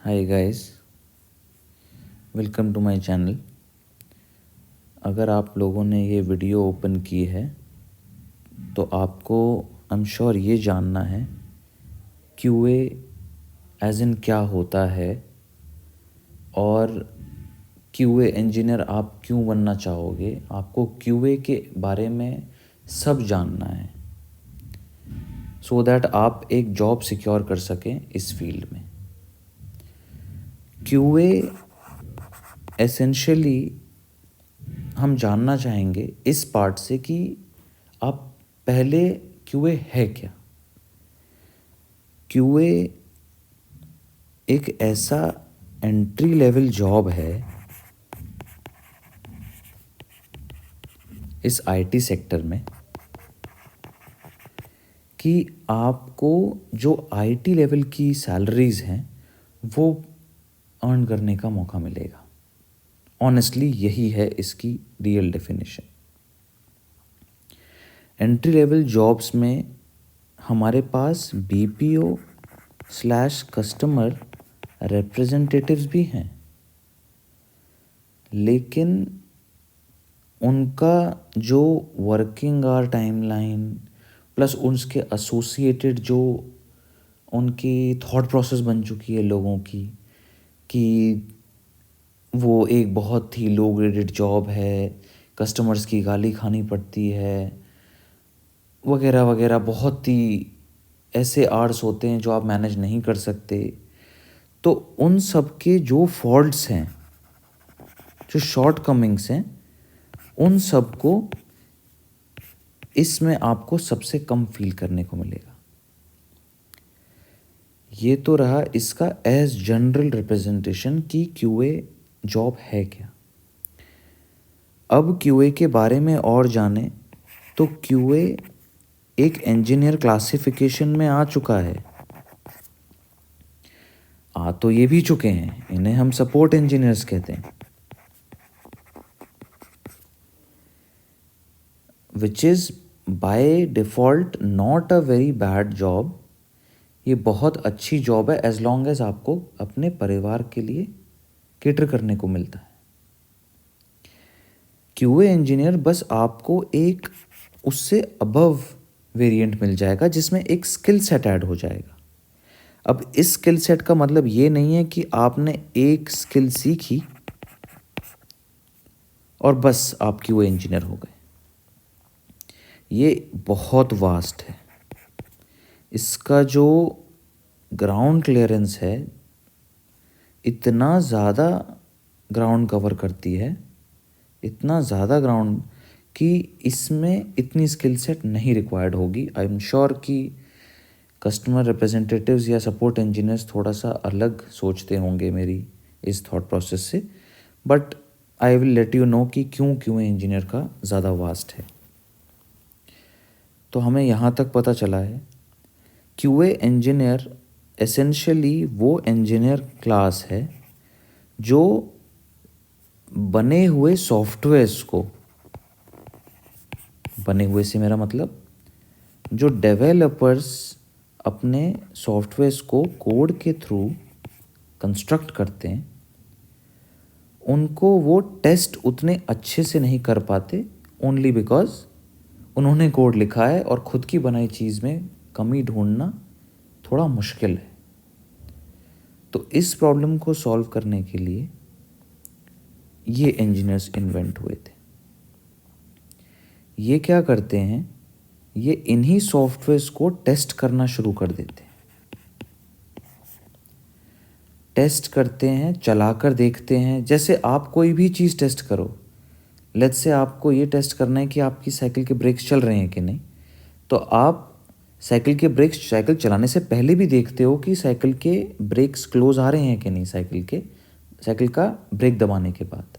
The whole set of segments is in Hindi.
Hi guys, welcome to my channel. अगर आप लोगों ने ये वीडियो ओपन की है तो आपको आई एम श्योर ये जानना है क्यूए एज इन क्या होता है और क्यूए इंजीनियर आप क्यों बनना चाहोगे। आपको क्यूए के बारे में सब जानना है सो दैट आप एक जॉब सिक्योर कर सकें इस फील्ड में। क्यूए एसेंशियली हम जानना चाहेंगे इस पार्ट से कि आप पहले क्यूए है क्या। क्यूए एक ऐसा एंट्री लेवल जॉब है इस आईटी सेक्टर में कि आपको जो आईटी लेवल की सैलरीज हैं वो अर्न करने का मौका मिलेगा। ऑनेस्टली यही है इसकी real definition. Entry level jobs में हमारे पास बीपीओ स्लैश कस्टमर रिप्रेजेंटेटिव्स भी हैं, लेकिन उनका जो वर्किंग आवर टाइमलाइन प्लस उसके एसोसिएटेड जो उनकी थॉट प्रोसेस बन चुकी है लोगों की कि वो एक बहुत ही लो ग्रेडेड जॉब है, कस्टमर्स की गाली खानी पड़ती है वगैरह वगैरह, बहुत ही ऐसे आवर्स होते हैं जो आप मैनेज नहीं कर सकते। तो उन सब के जो फॉल्ट्स हैं, जो शॉर्ट कमिंग्स हैं, उन सब को इसमें आपको सबसे कम फील करने को मिलेगा। ये तो रहा इसका एज जनरल रिप्रेजेंटेशन कि क्यूए जॉब है क्या। अब क्यूए के बारे में और जाने तो क्यूए एक इंजीनियर क्लासिफिकेशन में आ चुका है। आ तो ये भी चुके हैं, इन्हें हम सपोर्ट इंजीनियर्स कहते हैं, which is by default not a very bad job. ये बहुत अच्छी जॉब है एज लॉन्ग एज आपको अपने परिवार के लिए केटर करने को मिलता है। क्यूए इंजीनियर बस आपको एक उससे अबव वेरिएंट मिल जाएगा जिसमें एक स्किल सेट ऐड हो जाएगा। अब इस स्किल सेट का मतलब ये नहीं है कि आपने एक स्किल सीखी और बस आप क्यूए इंजीनियर हो गए। ये बहुत वास्ट है। इसका जो ग्राउंड क्लियरेंस है इतना ज़्यादा ग्राउंड कवर करती है, इतना ज़्यादा ग्राउंड कि इसमें इतनी स्किल सेट नहीं रिक्वायर्ड होगी। आई एम श्योर कि कस्टमर रिप्रेजेंटेटिव्स या सपोर्ट इंजीनियर्स थोड़ा सा अलग सोचते होंगे मेरी इस थॉट प्रोसेस से, but I will let you know कि क्यों क्यूए इंजीनियर का ज़्यादा वास्ट है। तो हमें यहाँ तक पता चला है क्यूए इंजीनियर एसेंशियली वो इंजीनियर क्लास है जो बने हुए सॉफ्टवेयर्स को, बने हुए से मेरा मतलब जो डेवलपर्स अपने सॉफ्टवेयर्स को कोड के थ्रू कंस्ट्रक्ट करते हैं, उनको वो टेस्ट उतने अच्छे से नहीं कर पाते ओनली बिकॉज उन्होंने कोड लिखा है और ख़ुद की बनाई चीज़ में कमी ढूंढना थोड़ा मुश्किल है। तो इस प्रॉब्लम को सॉल्व करने के लिए ये इंजीनियर्स इन्वेंट हुए थे। ये क्या करते हैं, ये इन्हीं सॉफ्टवेयर्स को टेस्ट करना शुरू कर देते हैं। टेस्ट करते हैं, चलाकर देखते हैं। जैसे आप कोई भी चीज़ टेस्ट करो, लेट्स से आपको ये टेस्ट करना है कि आपकी साइकिल के ब्रेक्स चल रहे हैं कि नहीं, तो आप साइकिल के ब्रेक्स साइकिल चलाने से पहले भी देखते हो कि साइकिल के ब्रेक्स क्लोज आ रहे हैं कि नहीं। साइकिल का ब्रेक दबाने के बाद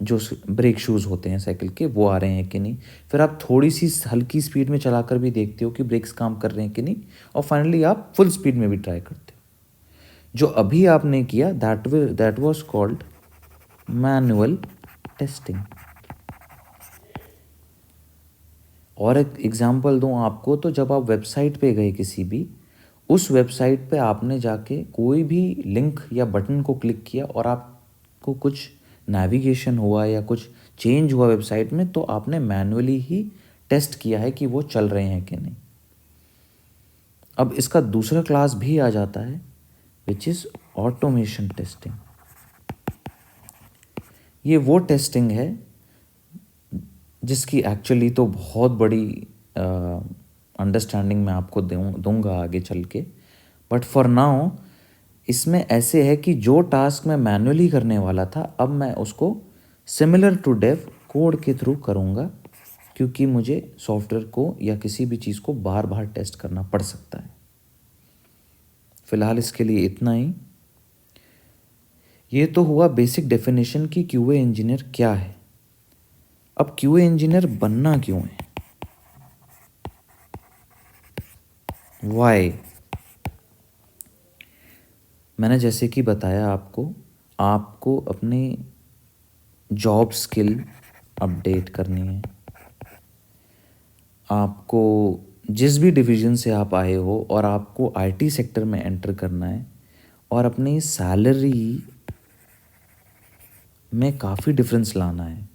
जो ब्रेक शूज़ होते हैं साइकिल के वो आ रहे हैं कि नहीं। फिर आप थोड़ी सी हल्की स्पीड में चलाकर भी देखते हो कि ब्रेक्स काम कर रहे हैं कि नहीं, और फाइनली आप फुल स्पीड में भी ट्राई करते हो। जो अभी आपने किया that was called manual testing. और एक एग्जांपल दूं आपको, तो जब आप वेबसाइट पे गए किसी भी उस वेबसाइट पे आपने जाके कोई भी लिंक या बटन को क्लिक किया और आपको कुछ नेविगेशन हुआ या कुछ चेंज हुआ वेबसाइट में, तो आपने मैन्युअली ही टेस्ट किया है कि वो चल रहे हैं कि नहीं। अब इसका दूसरा क्लास भी आ जाता है विच इज़ ऑटोमेशन टेस्टिंग। ये वो टेस्टिंग है जिसकी एक्चुअली तो बहुत बड़ी अंडरस्टैंडिंग मैं आपको दूंगा आगे चल के, बट फॉर नाउ इसमें ऐसे है कि जो टास्क मैं मैन्युअली करने वाला था अब मैं उसको सिमिलर टू डेव कोड के थ्रू करूँगा, क्योंकि मुझे सॉफ्टवेयर को या किसी भी चीज़ को बार बार टेस्ट करना पड़ सकता है। फ़िलहाल इसके लिए इतना ही। ये तो हुआ बेसिक डेफिनेशन कि क्यूए इंजीनियर क्या है। अब क्यूए इंजीनियर बनना क्यों है, वाई। मैंने जैसे कि बताया आपको, आपको अपनी जॉब स्किल अपडेट करनी है। आपको जिस भी डिवीज़न से आप आए हो और आपको आईटी सेक्टर में एंटर करना है, और अपनी सैलरी में काफ़ी डिफरेंस लाना है।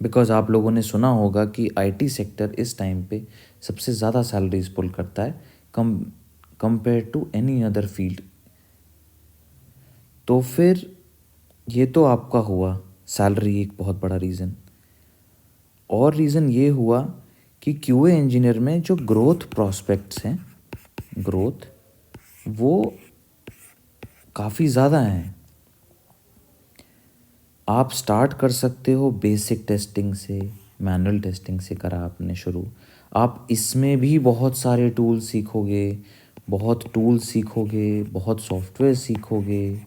बिकॉज़ आप लोगों ने सुना होगा कि आईटी सेक्टर इस टाइम पे सबसे ज़्यादा सैलरीज पुल करता है compare to any other field. तो फिर ये तो आपका हुआ सैलरी एक बहुत बड़ा रीज़न, और रीज़न ये हुआ कि क्यूए इंजीनियर में जो ग्रोथ प्रॉस्पेक्ट्स हैं, ग्रोथ वो काफ़ी ज़्यादा हैं। आप स्टार्ट कर सकते हो बेसिक टेस्टिंग से, मैनुअल टेस्टिंग से करा आपने शुरू, आप इसमें भी बहुत सारे टूल सीखोगे, बहुत सॉफ्टवेयर सीखोगे,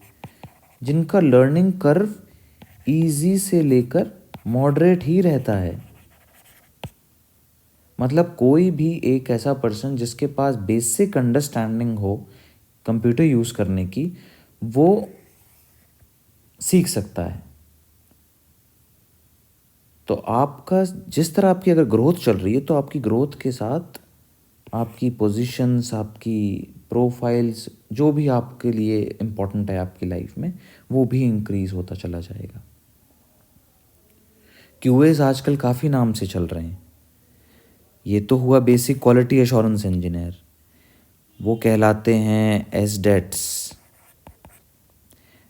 जिनका लर्निंग कर्व इजी से लेकर मॉडरेट ही रहता है। मतलब कोई भी एक ऐसा पर्सन जिसके पास बेसिक अंडरस्टैंडिंग हो कंप्यूटर यूज़ करने की, वो सीख सकता है। तो आपका जिस तरह आपकी अगर ग्रोथ चल रही है, तो आपकी ग्रोथ के साथ आपकी पोजीशंस, आपकी प्रोफाइल्स, जो भी आपके लिए इम्पोर्टेंट है आपकी लाइफ में, वो भी इंक्रीज़ होता चला जाएगा। क्यूएस आजकल काफ़ी नाम से चल रहे हैं। ये तो हुआ बेसिक क्वालिटी एश्योरेंस इंजीनियर, वो कहलाते हैं SDETs.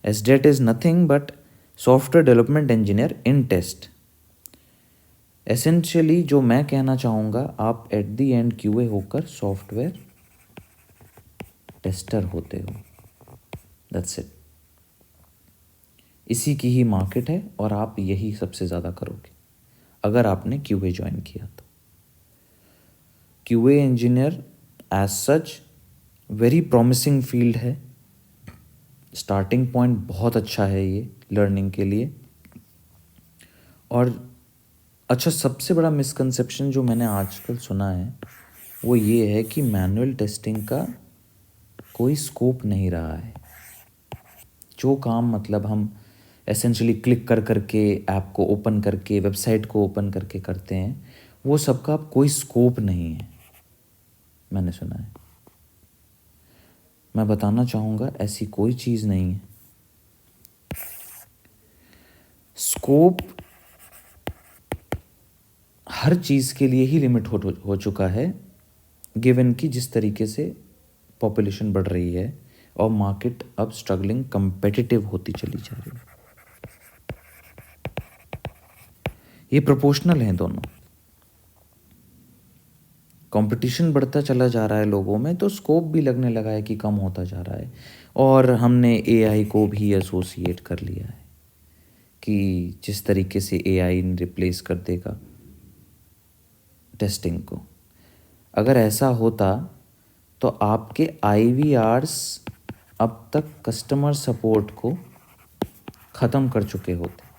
SDET is nothing but software development engineer in test. Essentially जो मैं कहना चाहूँगा, आप एट दी एंड क्यूए होकर सॉफ्टवेयर टेस्टर होते हो, दैट्स इट। इसी की ही मार्केट है और आप यही सबसे ज़्यादा करोगे अगर आपने क्यूए ज्वाइन किया तो। QA engineer as such very promising field है, स्टार्टिंग पॉइंट बहुत अच्छा है ये लर्निंग के लिए। और अच्छा, सबसे बड़ा मिसकंसेप्शन जो मैंने आजकल सुना है वो ये है कि मैनुअल टेस्टिंग का कोई स्कोप नहीं रहा है। जो काम मतलब हम एसेंशियली क्लिक कर करके ऐप को ओपन करके, वेबसाइट को ओपन करके करते हैं, वो सबका अब कोई स्कोप नहीं है, मैंने सुना है। मैं बताना चाहूँगा ऐसी कोई चीज़ नहीं है। स्कोप हर चीज़ के लिए ही लिमिट हो चुका है, गिवन कि जिस तरीके से पॉपुलेशन बढ़ रही है और मार्केट अब स्ट्रगलिंग कंपेटिटिव होती चली जा रही है। ये प्रोपोर्शनल हैं दोनों। कंपटीशन बढ़ता चला जा रहा है लोगों में, तो स्कोप भी लगने लगा है कि कम होता जा रहा है। और हमने एआई को भी एसोसिएट कर लिया है कि जिस तरीके से एआई रिप्लेस कर देगा टेस्टिंग को। अगर ऐसा होता तो आपके आईवीआरस अब तक कस्टमर सपोर्ट को ख़त्म कर चुके होते।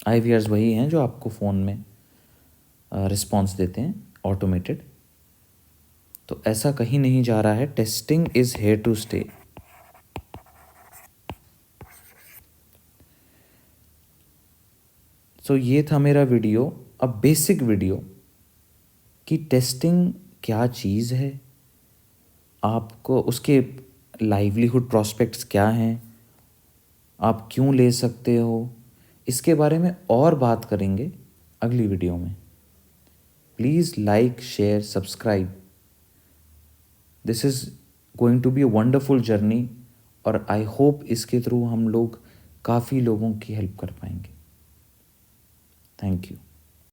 आईवीआरस वही हैं जो आपको फ़ोन में रिस्पॉन्स देते हैं ऑटोमेटेड। तो ऐसा कहीं नहीं जा रहा है, testing is here to stay. So ये था मेरा वीडियो, अब बेसिक वीडियो कि टेस्टिंग क्या चीज़ है, आपको उसके लाइवलीहुड प्रॉस्पेक्ट्स क्या हैं, आप क्यों ले सकते हो, इसके बारे में और बात करेंगे अगली वीडियो में। Please like, share, subscribe. This is going to be a wonderful journey और आई होप इसके थ्रू हम लोग काफ़ी लोगों की हेल्प कर पाएंगे। Thank you.